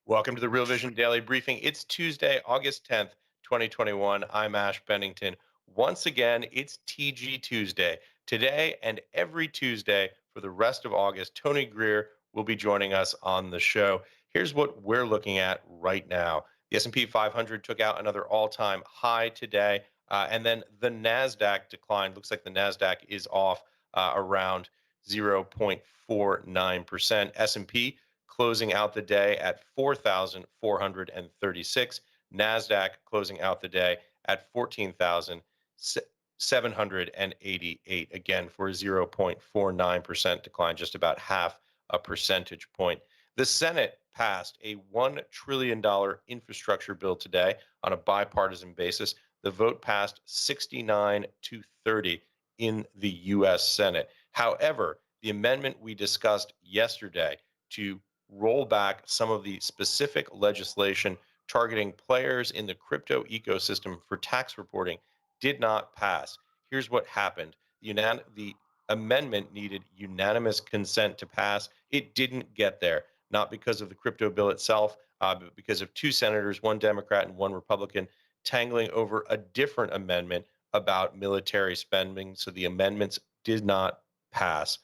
Welcome to the Real Vision Daily Briefing. It's Tuesday, August 10th, 2021. I'm Ash Bennington. Once again, it's TG Tuesday. Today and every Tuesday for the rest of August, Tony Greer will be joining us on the show. Here's what we're looking at right now. The S&P 500 took out another all-time high today, and then the Nasdaq declined. Looks like the Nasdaq is off around 0.49%. S&P closing out the day at 4,436. NASDAQ closing out the day at 14,788, again for a 0.49% decline, just about half a percentage point. The Senate passed a $1 trillion infrastructure bill today on a bipartisan basis. The vote passed 69-30 in the U.S. Senate. However, the amendment we discussed yesterday to roll back some of the specific legislation targeting players in the crypto ecosystem for tax reporting did not pass. Here's what happened. The amendment needed unanimous consent to pass. It didn't get there, not because of the crypto bill itself, but because of two senators, one Democrat and one Republican, tangling over a different amendment about military spending. So the amendments did not pass.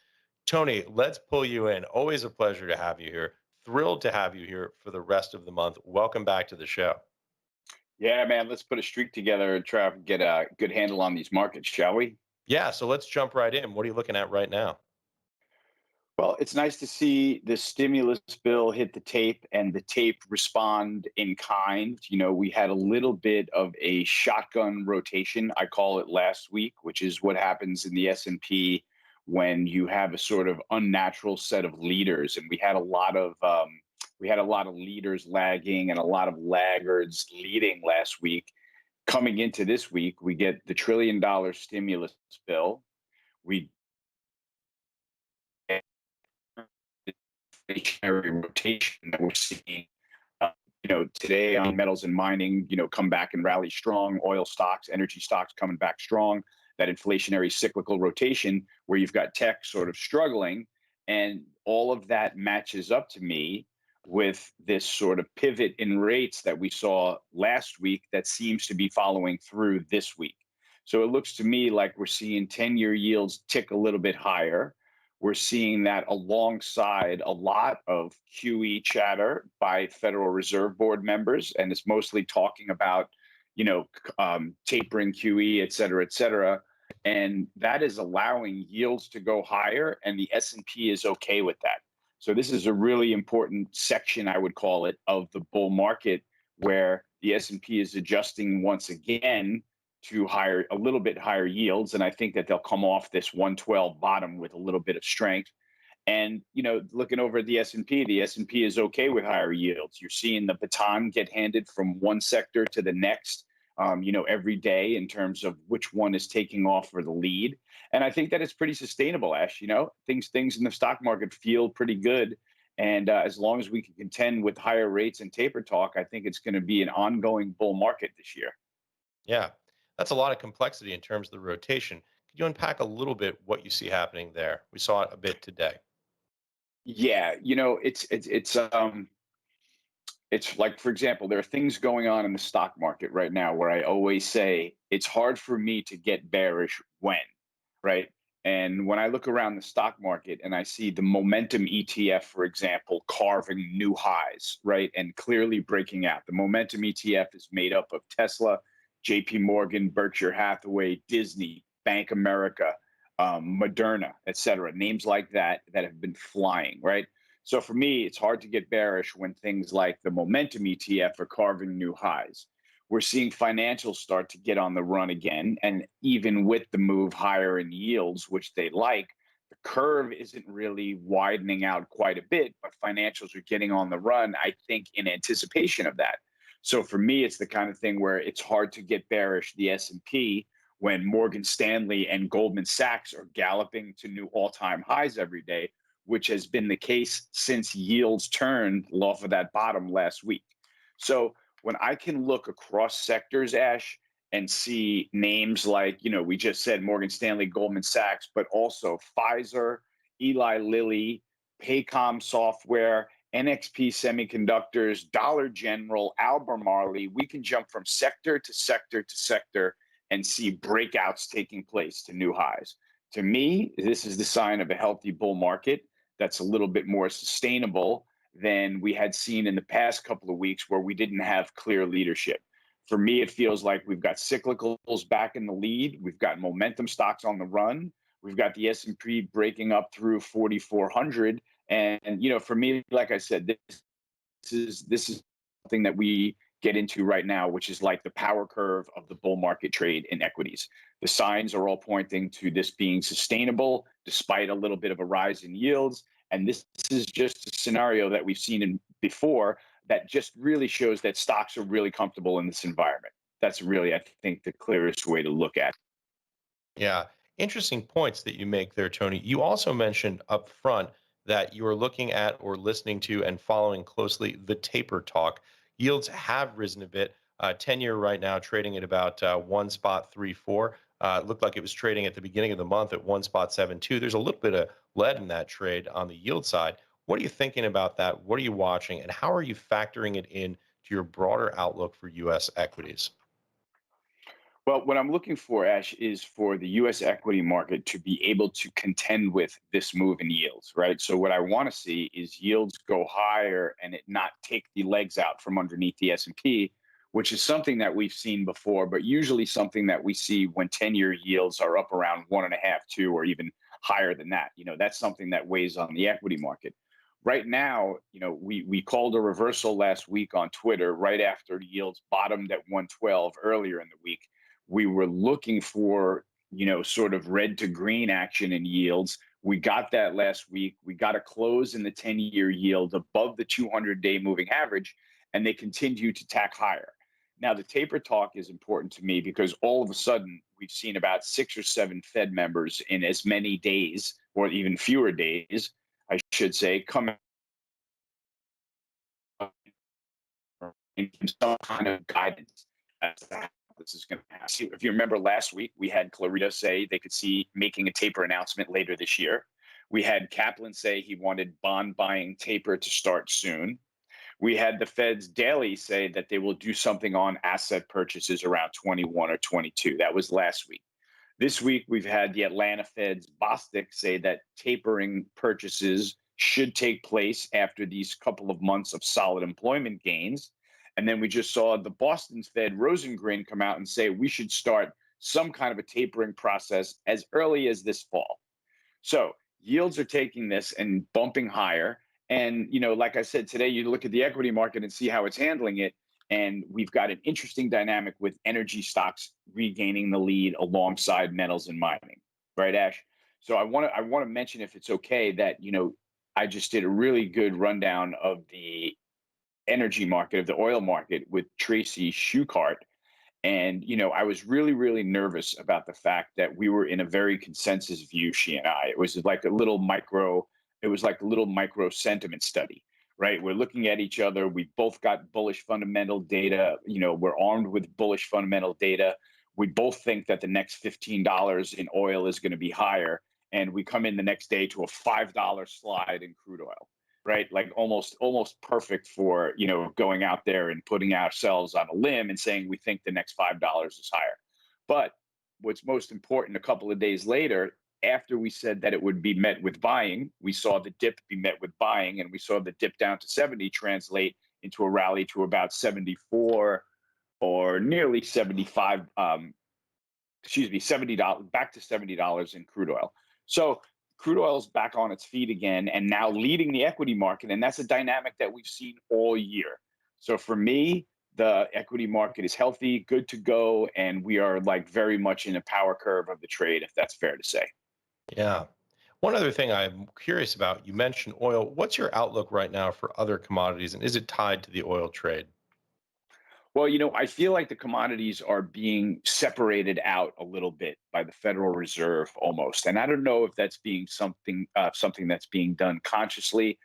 Tony, let's pull you in. Always a pleasure to have you here. Thrilled to have you here for the rest of the month. Welcome back to the show. Yeah, man, let's put a streak together and try to get a good handle on these markets, shall we? Yeah, so let's jump right in. What are you looking at right now? Well, it's nice to see the stimulus bill hit the tape and the tape respond in kind. We had a little bit of a shotgun rotation, I call it last week, which is what happens in the S&P when you have a sort of unnatural set of leaders. And we had a lot of leaders lagging and a lot of laggards leading last week. Coming into this week, we get the $1 trillion stimulus bill. We get the inflationary rotation that we're seeing. Today on metals and mining, come back and rally strong. Oil stocks, energy stocks coming back strong. That inflationary cyclical rotation where you've got tech sort of struggling, and all of that matches up to me with this sort of pivot in rates that we saw last week that seems to be following through this week. So it looks to me like we're seeing 10-year yields tick a little bit higher. We're seeing that alongside a lot of QE chatter by Federal Reserve Board members, and it's mostly talking about, tapering QE, et cetera, et cetera. And that is allowing yields to go higher, and the S&P is okay with that. So this is a really important section, I would call it, of the bull market where the S&P is adjusting once again to a little bit higher yields. And I think that they'll come off this 112 bottom with a little bit of strength. And, looking over at the S&P is okay with higher yields. You're seeing the baton get handed from one sector to the next, every day in terms of which one is taking off for the lead. And I think that it's pretty sustainable, Ash. Things in the stock market feel pretty good. And as long as we can contend with higher rates and taper talk, I think it's going to be an ongoing bull market this year. Yeah, that's a lot of complexity in terms of the rotation. Could you unpack a little bit what you see happening there? We saw it a bit today. Yeah, it's like, for example, there are things going on in the stock market right now where I always say it's hard for me to get bearish when, right? And when I look around the stock market and I see the momentum ETF, for example, carving new highs, right? And clearly breaking out. The momentum ETF is made up of Tesla, JP Morgan, Berkshire Hathaway, Disney, Bank America, Moderna, et cetera, names like that have been flying, right? So for me, it's hard to get bearish when things like the momentum ETF are carving new highs. We're seeing financials start to get on the run again. And even with the move higher in yields, which they like, the curve isn't really widening out quite a bit, but financials are getting on the run, I think, in anticipation of that. So for me, it's the kind of thing where it's hard to get bearish the S&P when Morgan Stanley and Goldman Sachs are galloping to new all-time highs every day, which has been the case since yields turned off of that bottom last week. So when I can look across sectors, Ash, and see names like, we just said Morgan Stanley, Goldman Sachs, but also Pfizer, Eli Lilly, Paycom Software, NXP Semiconductors, Dollar General, Albemarle. We can jump from sector to sector to sector and see breakouts taking place to new highs. To me, this is the sign of a healthy bull market that's a little bit more sustainable than we had seen in the past couple of weeks where we didn't have clear leadership. For me, it feels like we've got cyclicals back in the lead. We've got momentum stocks on the run. We've got the S&P breaking up through 4,400. And for me, like I said, this is something that we get into right now, which is like the power curve of the bull market trade in equities. The signs are all pointing to this being sustainable despite a little bit of a rise in yields. And this is just a scenario that we've seen before that just really shows that stocks are really comfortable in this environment. That's really, I think, the clearest way to look at it. Yeah, interesting points that you make there, Tony. You also mentioned up front that you are looking at or listening to and following closely the taper talk. Yields have risen a bit. 10-year right now trading at about 1.34. It looked like it was trading at the beginning of the month at 1.72. There's a little bit of lead in that trade on the yield side. What are you thinking about that? What are you watching, and how are you factoring it in to your broader outlook for U.S. equities? Well, what I'm looking for, Ash, is for the US equity market to be able to contend with this move in yields, right? So, what I want to see is yields go higher and it not take the legs out from underneath the S&P, which is something that we've seen before, but usually something that we see when 10-year yields are up around one and a half, two, or even higher than that. That's something that weighs on the equity market. Right now, we called a reversal last week on Twitter right after yields bottomed at 112 earlier in the week. We were looking for, sort of red to green action in yields. We got that last week. We got a close in the 10-year yield above the 200-day moving average, and they continue to tack higher. Now, the taper talk is important to me because all of a sudden we've seen about 6 or 7 Fed members in as many days, or even fewer days, I should say, come in some kind of guidance as to how this is going to happen. If you remember last week, we had Clarita say they could see making a taper announcement later this year. We had Kaplan say he wanted bond buying taper to start soon. We had the Fed's daily say that they will do something on asset purchases around 21 or 22. That was last week. This week, we've had the Atlanta Fed's Bostic say that tapering purchases should take place after these couple of months of solid employment gains. And then we just saw the Boston's Fed Rosengren come out and say we should start some kind of a tapering process as early as this fall. So yields are taking this and bumping higher. And, like I said, today you look at the equity market and see how it's handling it. And we've got an interesting dynamic with energy stocks regaining the lead alongside metals and mining, right, Ash? So I want to mention, if it's okay, that I just did a really good rundown of the energy market, of the oil market, with Tracy Schuchart. And, I was really, really nervous about the fact that we were in a very consensus view, she and I. It was like a little micro sentiment study, right? We're looking at each other. We both got bullish fundamental data. We're armed with bullish fundamental data. We both think that the next $15 in oil is going to be higher. And we come in the next day to a $5 slide in crude oil, right? Like almost perfect for, going out there and putting ourselves on a limb and saying we think the next $5 is higher. But what's most important, a couple of days later, after we said that it would be met with buying, we saw the dip be met with buying, and we saw the dip down to 70 translate into a rally to about 74 or nearly 75, $70, back to $70 in crude oil. So crude oil is back on its feet again and now leading the equity market. And that's a dynamic that we've seen all year. So for me, the equity market is healthy, good to go. And we are like very much in a power curve of the trade, if that's fair to say. Yeah. One other thing I'm curious about, you mentioned oil. What's your outlook right now for other commodities, and is it tied to the oil trade? Well, I feel like the commodities are being separated out a little bit by the Federal Reserve almost. And I don't know if that's being something that's being done consciously,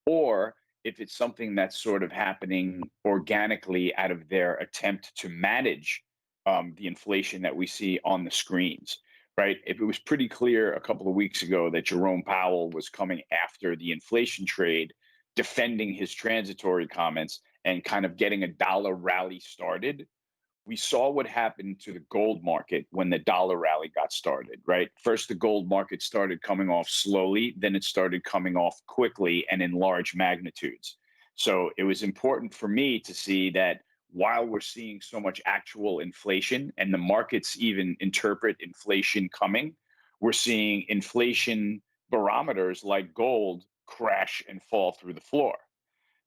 or if it's something that's sort of happening organically out of their attempt to manage the inflation that we see on the screens, right? If it was pretty clear a couple of weeks ago that Jerome Powell was coming after the inflation trade defending his transitory comments and kind of getting a dollar rally started. We saw what happened to the gold market when the dollar rally got started, right? First, the gold market started coming off slowly, then it started coming off quickly and in large magnitudes. So it was important for me to see that while we're seeing so much actual inflation and the markets even interpret inflation coming, we're seeing inflation barometers like gold crash and fall through the floor.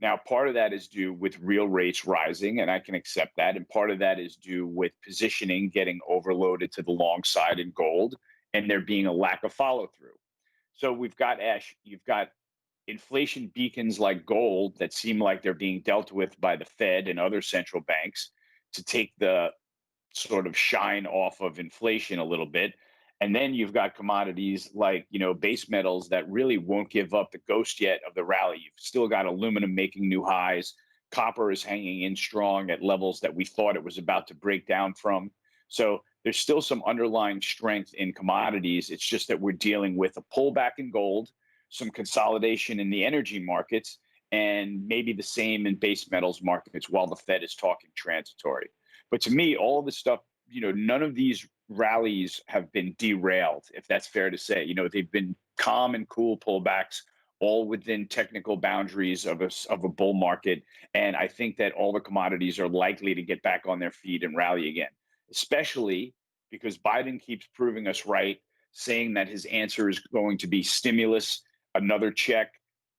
Now, part of that is due with real rates rising, and I can accept that. And part of that is due with positioning getting overloaded to the long side in gold and there being a lack of follow through. So we've got Ash, you've got inflation beacons like gold that seem like they're being dealt with by the Fed and other central banks to take the sort of shine off of inflation a little bit. And then you've got commodities like, base metals that really won't give up the ghost yet of the rally. You've still got aluminum making new highs. Copper is hanging in strong at levels that we thought it was about to break down from. So there's still some underlying strength in commodities. It's just that we're dealing with a pullback in gold, some consolidation in the energy markets, and maybe the same in base metals markets while the Fed is talking transitory. But to me, all of this stuff, none of these rallies have been derailed, if that's fair to say. They've been calm and cool pullbacks, all within technical boundaries of a bull market. And I think that all the commodities are likely to get back on their feet and rally again, especially because Biden keeps proving us right, saying that his answer is going to be stimulus, another check,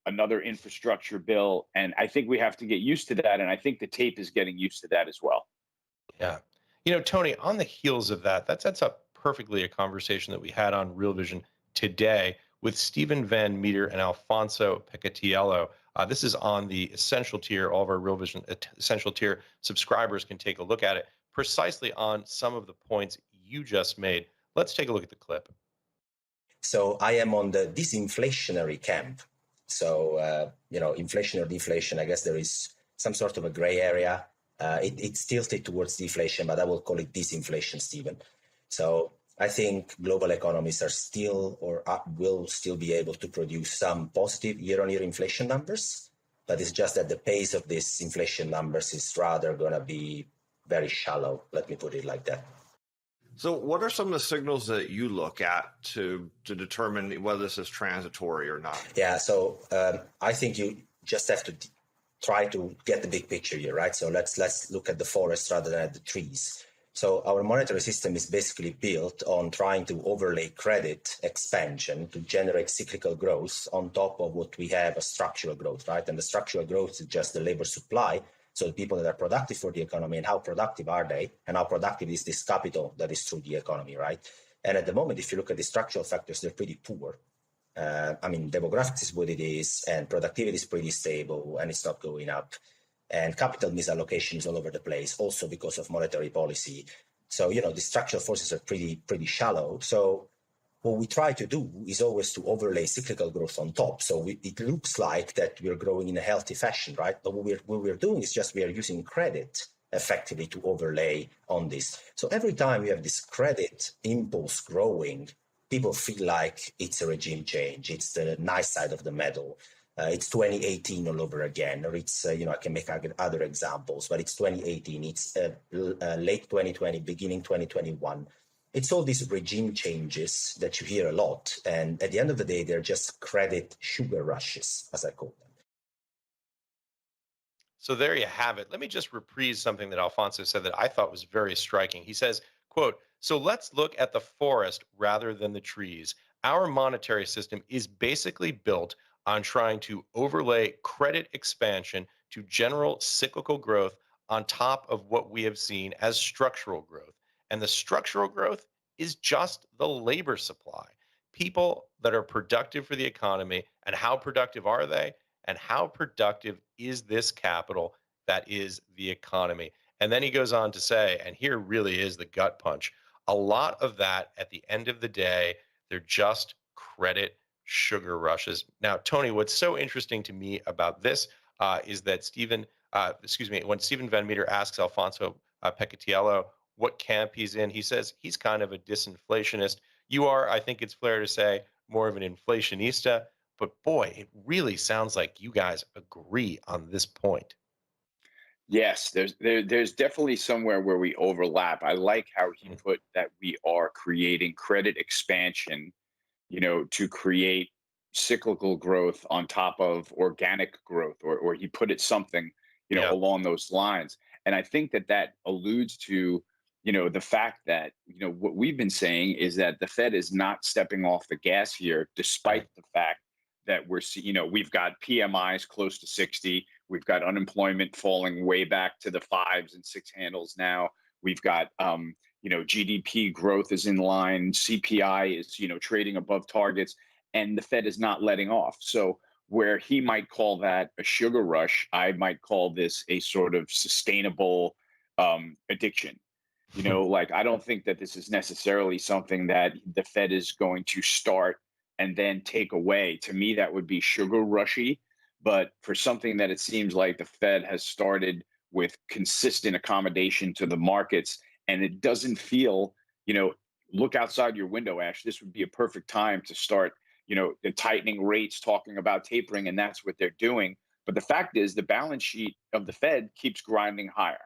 another infrastructure bill. And I think we have to get used to that. And I think the tape is getting used to that as well. Yeah. Tony, on the heels of that, that sets up perfectly a conversation that we had on Real Vision today with Stephen Van Meter and Alfonso Picatiello. This is on the essential tier. All of our Real Vision essential tier subscribers can take a look at it precisely on some of the points you just made. Let's take a look at the clip. So I am on the disinflationary camp. So, inflation or deflation, I guess there is some sort of a gray area. It's tilted towards deflation, but I will call it disinflation, Stephen. So I think global economies are still will still be able to produce some positive year-on-year inflation numbers, but it's just that the pace of these inflation numbers is rather going to be very shallow. Let me put it like that. So what are some of the signals that you look at to determine whether this is transitory or not? Yeah, so I think you just have to try to get the big picture here, right? So let's look at the forest rather than at the trees. So our monetary system is basically built on trying to overlay credit expansion to generate cyclical growth on top of what we have as structural growth, right? And the structural growth is just the labor supply. So the people that are productive for the economy, and how productive are they? And how productive is this capital that is through the economy, right? And at the moment, if you look at the structural factors, they're pretty poor. Demographics is what it is, and productivity is pretty stable, and it's not going up. And capital misallocation is all over the place, also because of monetary policy. So, the structural forces are pretty shallow. So what we try to do is always to overlay cyclical growth on top. So it looks like that we're growing in a healthy fashion, right? But what we're doing is just we are using credit effectively to overlay on this. So every time we have this credit impulse growing, people feel like it's a regime change. It's the nice side of the medal. It's 2018 all over again, or it's, I can make other examples, but it's 2018, it's late 2020, beginning 2021. It's all these regime changes that you hear a lot. And at the end of the day, they're just credit sugar rushes, as I call them. So there you have it. Let me just reprise something that Alfonso said that I thought was very striking. He says, quote, "So let's look at the forest rather than the trees. Our monetary system is basically built on trying to overlay credit expansion to general cyclical growth on top of what we have seen as structural growth. And the structural growth is just the labor supply. People that are productive for the economy. And how productive are they? And how productive is this capital that is the economy?" And then he goes on to say, and here really is the gut punch, a lot of that at the end of the day, they're just credit sugar rushes. Now, Tony, what's so interesting to me about this is that when Stephen Van Meter asks Alfonso Pecatiello what camp he's in, he says he's kind of a disinflationist. You are, I think it's fair to say, more of an inflationista. but boy, it really sounds like you guys agree on this point. Yes, there's definitely somewhere where we overlap. I like how he Mm. put that we are creating credit expansion, to create cyclical growth on top of organic growth, or he put it something, Yeah. along those lines. And I think that that alludes to, the fact that, what we've been saying is that the Fed is not stepping off the gas here, despite Right. the fact that we've got PMIs close to 60. We've got unemployment falling way back to the fives and six handles now. We've got, GDP growth is in line, CPI is, trading above targets, and the Fed is not letting off. So where he might call that a sugar rush, I might call this a sort of sustainable addiction. Like, I don't think that this is necessarily something that the Fed is going to start and then take away. To me, that would be sugar rushy. But for something that it seems like the Fed has started with consistent accommodation to the markets, and it doesn't feel, you know, look outside your window, Ash. This would be a perfect time to start, the tightening rates, talking about tapering, and that's what they're doing. But the fact is, the balance sheet of the Fed keeps grinding higher,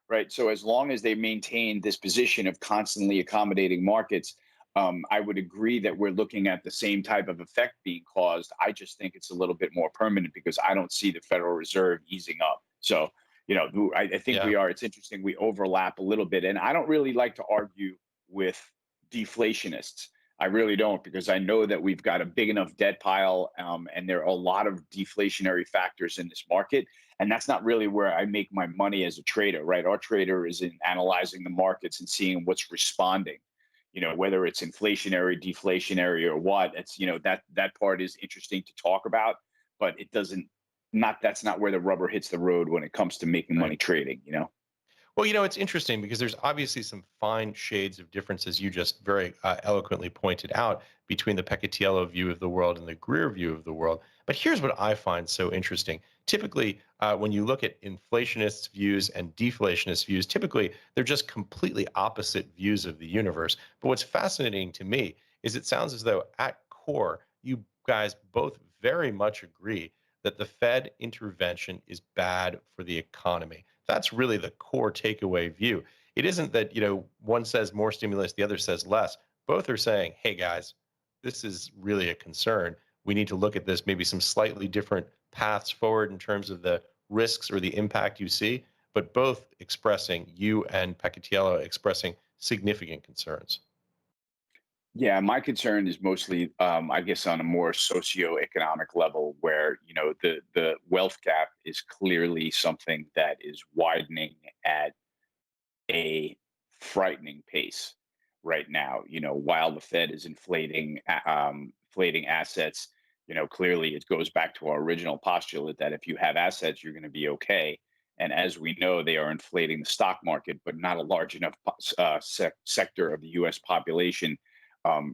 right? So as long as they maintain this position of constantly accommodating markets, I would agree that we're looking at the same type of effect being caused. I just think it's a little bit more permanent because I don't see the Federal Reserve easing up. So, I think Yeah. we are. It's interesting. We overlap a little bit. And I don't really like to argue with deflationists. I really don't, because I know that we've got a big enough debt pile, and there are a lot of deflationary factors in this market. And that's not really where I make my money as a trader, right? Our trader is in analyzing the markets and seeing what's responding, whether it's inflationary, deflationary, or what. It's, that part is interesting to talk about, but it doesn't, not that's not where the rubber hits the road when it comes to making Right. money trading. Well, it's interesting because there's obviously some fine shades of differences you just very eloquently pointed out between the Peccatiello view of the world and the Greer view of the world. But here's what I find so interesting. Typically, when you look at inflationists' views and deflationists' views, typically they're just completely opposite views of the universe. But what's fascinating to me is it sounds as though at core, you guys both very much agree that the Fed intervention is bad for the economy. That's really the core takeaway view. It isn't that, one says more stimulus, the other says less. Both are saying, hey, guys, this is really a concern. We need to look at this, maybe some slightly different paths forward in terms of the risks or the impact you see, but both expressing, you and Peccatiello expressing significant concerns. Yeah, my concern is mostly, I guess, on a more socioeconomic level, where the wealth gap is clearly something that is widening at a frightening pace right now. While the Fed is inflating assets, clearly it goes back to our original postulate that if you have assets, you're going to be okay. And as we know, they are inflating the stock market, but not a large enough sector of the U.S. population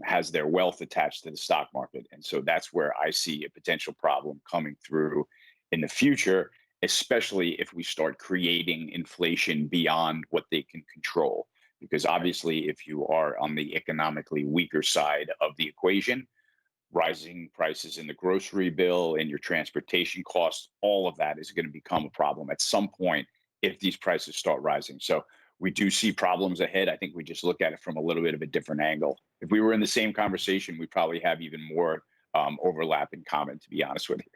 has their wealth attached to the stock market. And so that's where I see a potential problem coming through in the future, especially if we start creating inflation beyond what they can control. Because obviously, if you are on the economically weaker side of the equation, rising prices in the grocery bill and your transportation costs, all of that is going to become a problem at some point if these prices start rising. So we do see problems ahead. I think we just look at it from a little bit of a different angle. If we were in the same conversation, we probably have even more overlap in common, to be honest with you.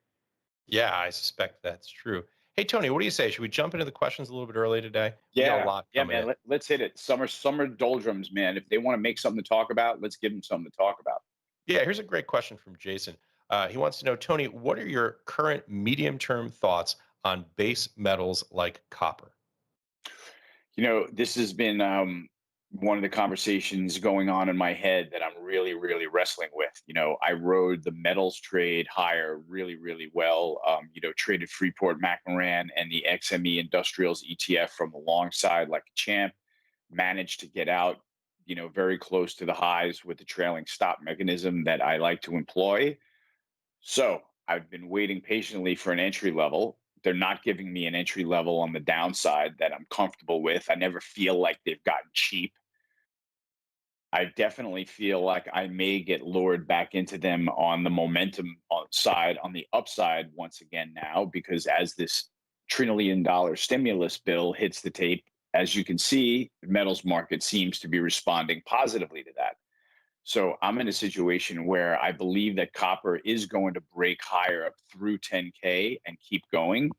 Yeah, I suspect that's true. Hey, Tony, what do you say? Should we jump into the questions a little bit early today? We got a Yeah, lot yeah, coming man. in. Let's hit it. Summer doldrums, man. If they want to make something to talk about, let's give them something to talk about. Yeah, here's a great question from Jason. He wants to know, Tony, what are your current medium term thoughts on base metals like copper? This has been one of the conversations going on in my head that I'm really, really wrestling with. I rode the metals trade higher really, really well. Traded Freeport McMoran and the XME Industrials ETF from the long side like a champ. Managed to get out, very close to the highs with the trailing stop mechanism that I like to employ. So I've been waiting patiently for an entry level. They're not giving me an entry level on the downside that I'm comfortable with. I never feel like they've gotten cheap. I definitely feel like I may get lured back into them on the momentum side, on the upside once again now, because as this $1 trillion stimulus bill hits the tape, as you can see, the metals market seems to be responding positively to that. So I'm in a situation where I believe that copper is going to break higher up through 10K and keep going.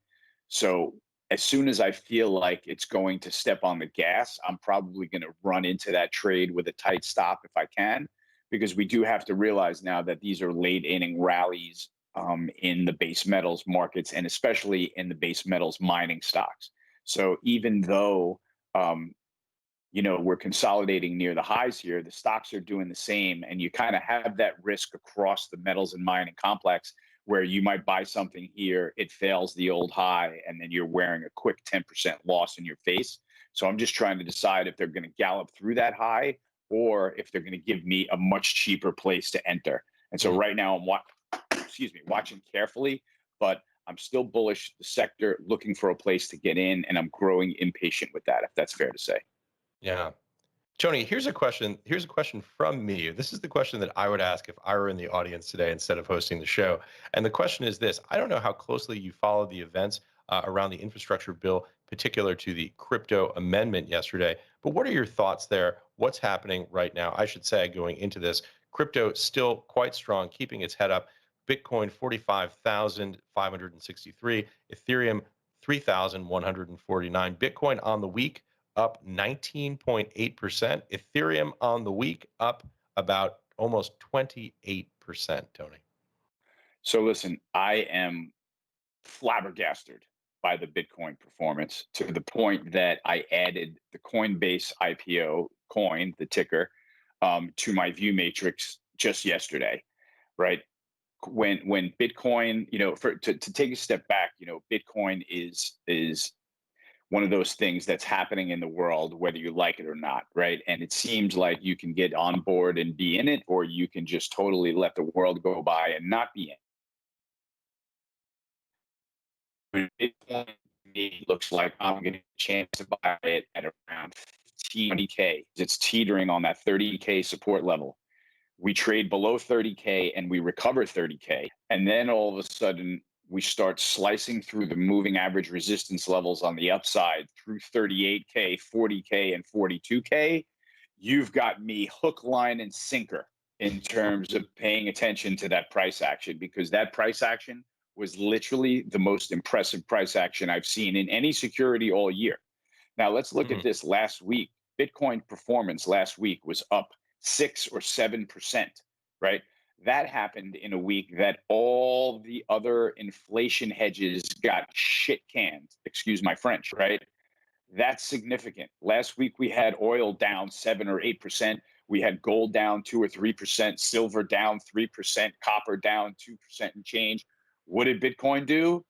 So as soon as I feel like it's going to step on the gas, I'm probably going to run into that trade with a tight stop if I can, because we do have to realize now that these are late inning rallies in the base metals markets, and especially in the base metals mining stocks. So even though um, we're consolidating near the highs here, the stocks are doing the same, and you kind of have that risk across the metals and mining complex where you might buy something here, it fails the old high, and then you're wearing a quick 10% loss in your face. So I'm just trying to decide if they're going to gallop through that high or if they're going to give me a much cheaper place to enter. And so right now I'm watching carefully, but I'm still bullish the sector, looking for a place to get in, and I'm growing impatient with that, if that's fair to say. Yeah. Tony, here's a question. Here's a question from me. This is the question that I would ask if I were in the audience today instead of hosting the show. And the question is this: I don't know how closely you followed the events around the infrastructure bill, particular to the crypto amendment yesterday. But what are your thoughts there? What's happening right now? I should say, going into this, crypto still quite strong, keeping its head up. Bitcoin 45,563, Ethereum 3,149. Bitcoin on the week up 19.8%. Ethereum on the week up about almost 28%, Tony. So listen, I am flabbergasted by the Bitcoin performance to the point that I added the Coinbase IPO coin, the ticker, to my view matrix just yesterday, right? When Bitcoin, to take a step back, Bitcoin is one of those things that's happening in the world, whether you like it or not, right? And it seems like you can get on board and be in it, or you can just totally let the world go by and not be in it. Bitcoin to me looks like I'm getting a chance to buy it at around 20K. It's teetering on that 30K support level. We trade below 30K and we recover 30K. And then all of a sudden, we start slicing through the moving average resistance levels on the upside through 38K, 40K, and 42K. You've got me hook, line, and sinker in terms of paying attention to that price action, because that price action was literally the most impressive price action I've seen in any security all year. Now, let's look at this last week. Bitcoin performance last week was up 6 or 7%, right? That happened in a week that all the other inflation hedges got shit canned, excuse my French, right? That's significant. Last week we had oil down 7 or 8%. We had gold down 2 or 3%, silver down 3%, copper down 2% and change. What did Bitcoin do?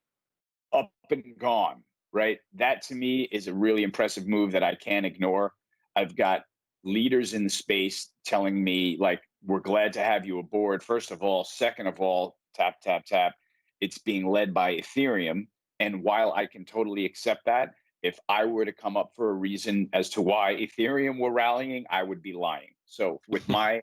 Up and gone, right? That to me is a really impressive move that I can't ignore. I've got leaders in the space telling me, like, we're glad to have you aboard, first of all. Second of all, tap, tap, tap, it's being led by Ethereum. And while I can totally accept that, if I were to come up for a reason as to why Ethereum were rallying, I would be lying. So with my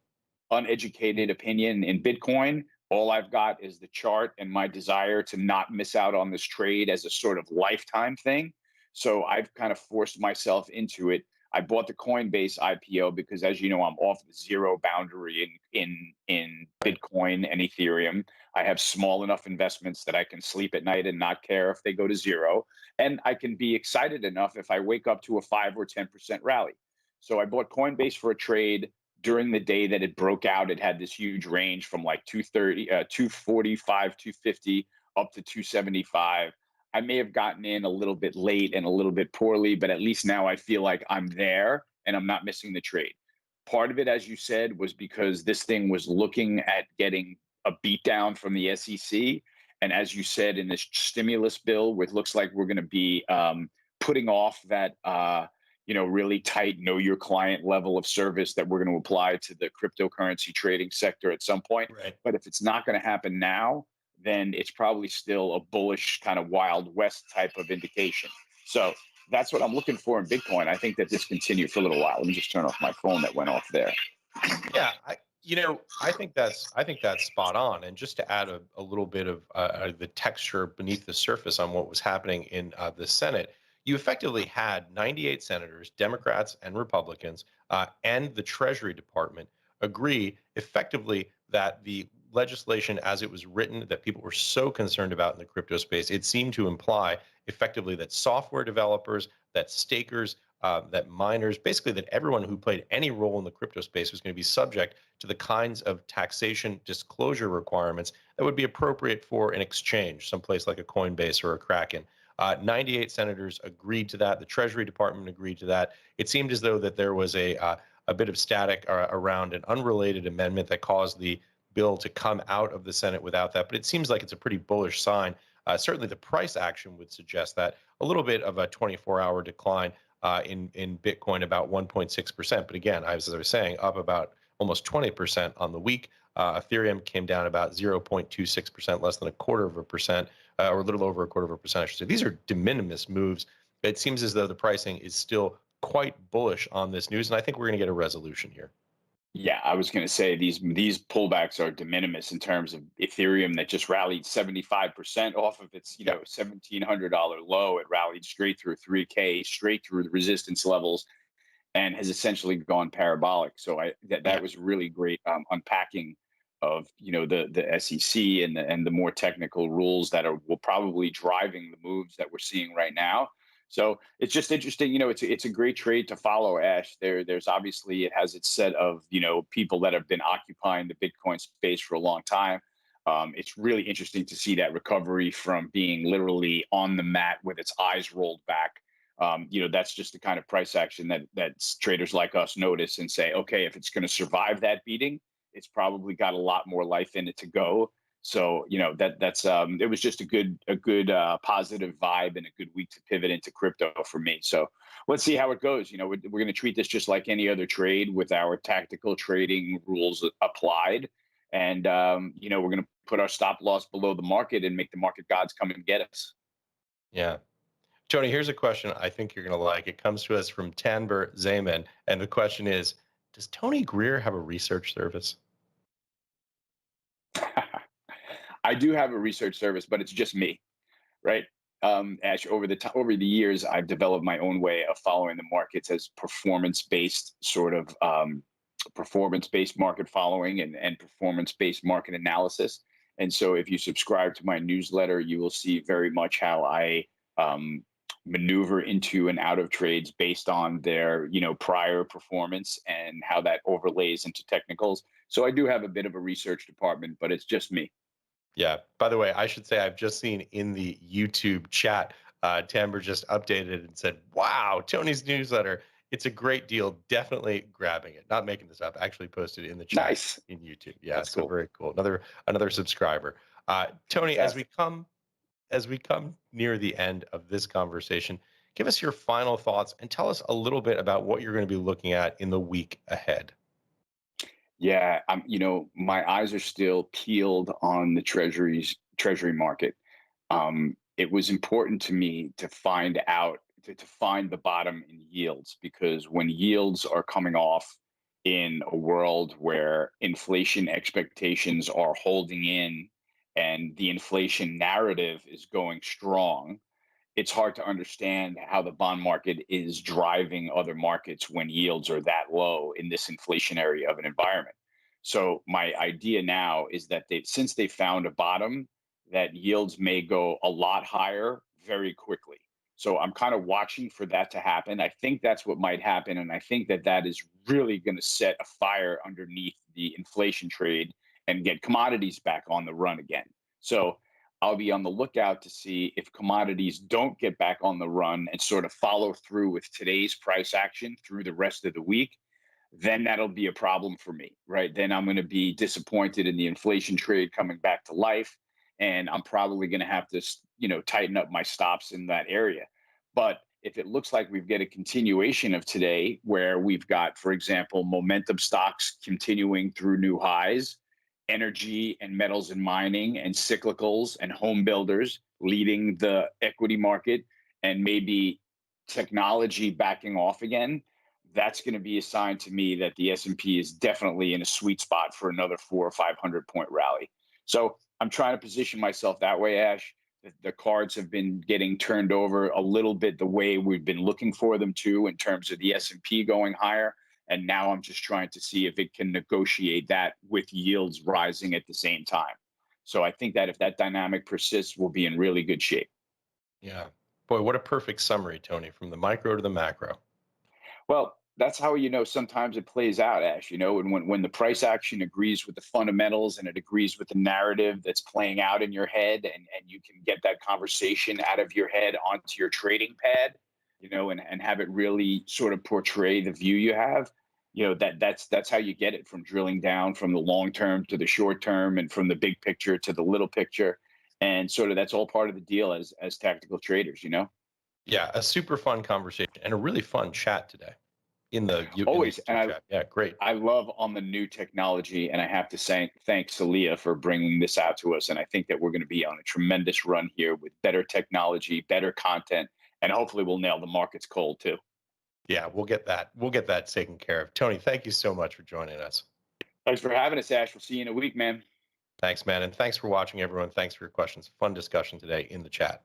uneducated opinion in Bitcoin, all I've got is the chart and my desire to not miss out on this trade as a sort of lifetime thing. So I've kind of forced myself into it. I bought the Coinbase IPO because, as you know, I'm off the zero boundary in Bitcoin and Ethereum. I have small enough investments that I can sleep at night and not care if they go to zero, and I can be excited enough if I wake up to a 5 or 10% rally. So I bought Coinbase for a trade during the day that it broke out. It had this huge range from like 230, 245, 250 up to 275. I may have gotten in a little bit late and a little bit poorly, but at least now I feel like I'm there and I'm not missing the trade. Part of it, as you said, was because this thing was looking at getting a beatdown from the SEC. And as you said, in this stimulus bill, it looks like we're going to be putting off that really tight know your client level of service that we're going to apply to the cryptocurrency trading sector at some point. Right. But if it's not going to happen now, then it's probably still a bullish kind of Wild West type of indication. So that's what I'm looking for in Bitcoin. I think that this continued for a little while. Let me just turn off my phone that went off there. Yeah, I think that's spot on. And just to add a little bit of the texture beneath the surface on what was happening in the Senate, you effectively had 98 senators, Democrats and Republicans, and the Treasury Department agree effectively that the legislation, as it was written, that people were so concerned about in the crypto space, it seemed to imply effectively that software developers, that stakers, that miners, basically that everyone who played any role in the crypto space was going to be subject to the kinds of taxation disclosure requirements that would be appropriate for an exchange, someplace like a Coinbase or a Kraken. 98 senators agreed to that. The Treasury Department agreed to that. It seemed as though that there was a bit of static around an unrelated amendment that caused the bill to come out of the Senate without that. But it seems like it's a pretty bullish sign. Certainly, the price action would suggest that a little bit of a 24-hour decline in Bitcoin, about 1.6%. But again, as I was saying, up about almost 20% on the week. Ethereum came down about 0.26%, less than a quarter of a percent, or a little over a quarter of a percent, I should say. These are de minimis moves. It seems as though the pricing is still quite bullish on this news, and I think we're going to get a resolution here. Yeah, I was going to say these pullbacks are de minimis in terms of Ethereum that just rallied 75% off of its Yeah, $1,700 low. It rallied straight through 3K, straight through the resistance levels, and has essentially gone parabolic. So that yeah, was really great unpacking of the SEC and the more technical rules that are will probably driving the moves that we're seeing right now. So it's just interesting. It's a great trade to follow, Ash. There's obviously it has its set of people that have been occupying the Bitcoin space for a long time. It's really interesting to see that recovery from being literally on the mat with its eyes rolled back. That's just the kind of price action that traders like us notice and say, okay, if it's going to survive that beating, it's probably got a lot more life in it to go. So that's it was just a good positive vibe and a good week to pivot into crypto for me. So let's see how it goes. We're going to treat this just like any other trade with our tactical trading rules applied, and we're going to put our stop loss below the market and make the market gods come and get us. yeah. Tony, here's a question I think you're going to like. It comes to us from Tanber Zaman, and the question is, does Tony Greer have a research service? I do have a research service, but it's just me, right? Ash, over the years, I've developed my own way of following the markets as performance-based sort of performance-based market following and performance-based market analysis. And so, if you subscribe to my newsletter, you will see very much how I um, maneuver into and out of trades based on their prior performance and how that overlays into technicals. So I do have a bit of a research department, but it's just me. Yeah. By the way, I should say I've just seen in the YouTube chat, Tamber just updated and said, "Wow, Tony's newsletter. It's a great deal. Definitely grabbing it. Not making this up. Actually posted in the chat Nice. in YouTube. Yeah. That's So cool. very cool. Another subscriber. Tony, Fantastic. as we come near the end of this conversation, give us your final thoughts and tell us a little bit about what you're going to be looking at in the week ahead. Yeah, my eyes are still peeled on the treasury market. It was important to me to find out to find the bottom in yields because when yields are coming off in a world where inflation expectations are holding in and the inflation narrative is going strong, it's hard to understand how the bond market is driving other markets when yields are that low in this inflationary of an environment. So my idea now is that since they found a bottom, that yields may go a lot higher very quickly. So I'm kind of watching for that to happen. I think that's what might happen, and I think that is really going to set a fire underneath the inflation trade and get commodities back on the run again. So I'll be on the lookout to see if commodities don't get back on the run and sort of follow through with today's price action through the rest of the week. Then that'll be a problem for me, right? Then I'm going to be disappointed in the inflation trade coming back to life. And I'm probably going to have to, tighten up my stops in that area. But if it looks like we've got a continuation of today where we've got, for example, momentum stocks continuing through new highs, energy and metals and mining and cyclicals and home builders leading the equity market, and maybe technology backing off again, that's going to be a sign to me that the S&P is definitely in a sweet spot for another 400 or 500 point rally. So I'm trying to position myself that way, Ash. The cards have been getting turned over a little bit the way we've been looking for them to, in terms of the S&P going higher. And now I'm just trying to see if it can negotiate that with yields rising at the same time. So I think that if that dynamic persists, we'll be in really good shape. Yeah. Boy, what a perfect summary, Tony, from the micro to the macro. Well, that's how sometimes it plays out, Ash. And when the price action agrees with the fundamentals and it agrees with the narrative that's playing out in your head, and you can get that conversation out of your head onto your trading pad, and have it really sort of portray the view you have. That's how you get it, from drilling down from the long term to the short term, and from the big picture to the little picture. And sort of that's all part of the deal as tactical traders. Yeah, a super fun conversation and a really fun chat today in the Always. And YouTube chat. Yeah, great. I love on the new technology, and I have to thank Celia for bringing this out to us. And I think that we're going to be on a tremendous run here with better technology, better content, and hopefully we'll nail the markets cold too. Yeah, we'll get that. We'll get that taken care of. Tony, thank you so much for joining us. Thanks for having us, Ash. We'll see you in a week, man. Thanks, man. And thanks for watching, everyone. Thanks for your questions. Fun discussion today in the chat.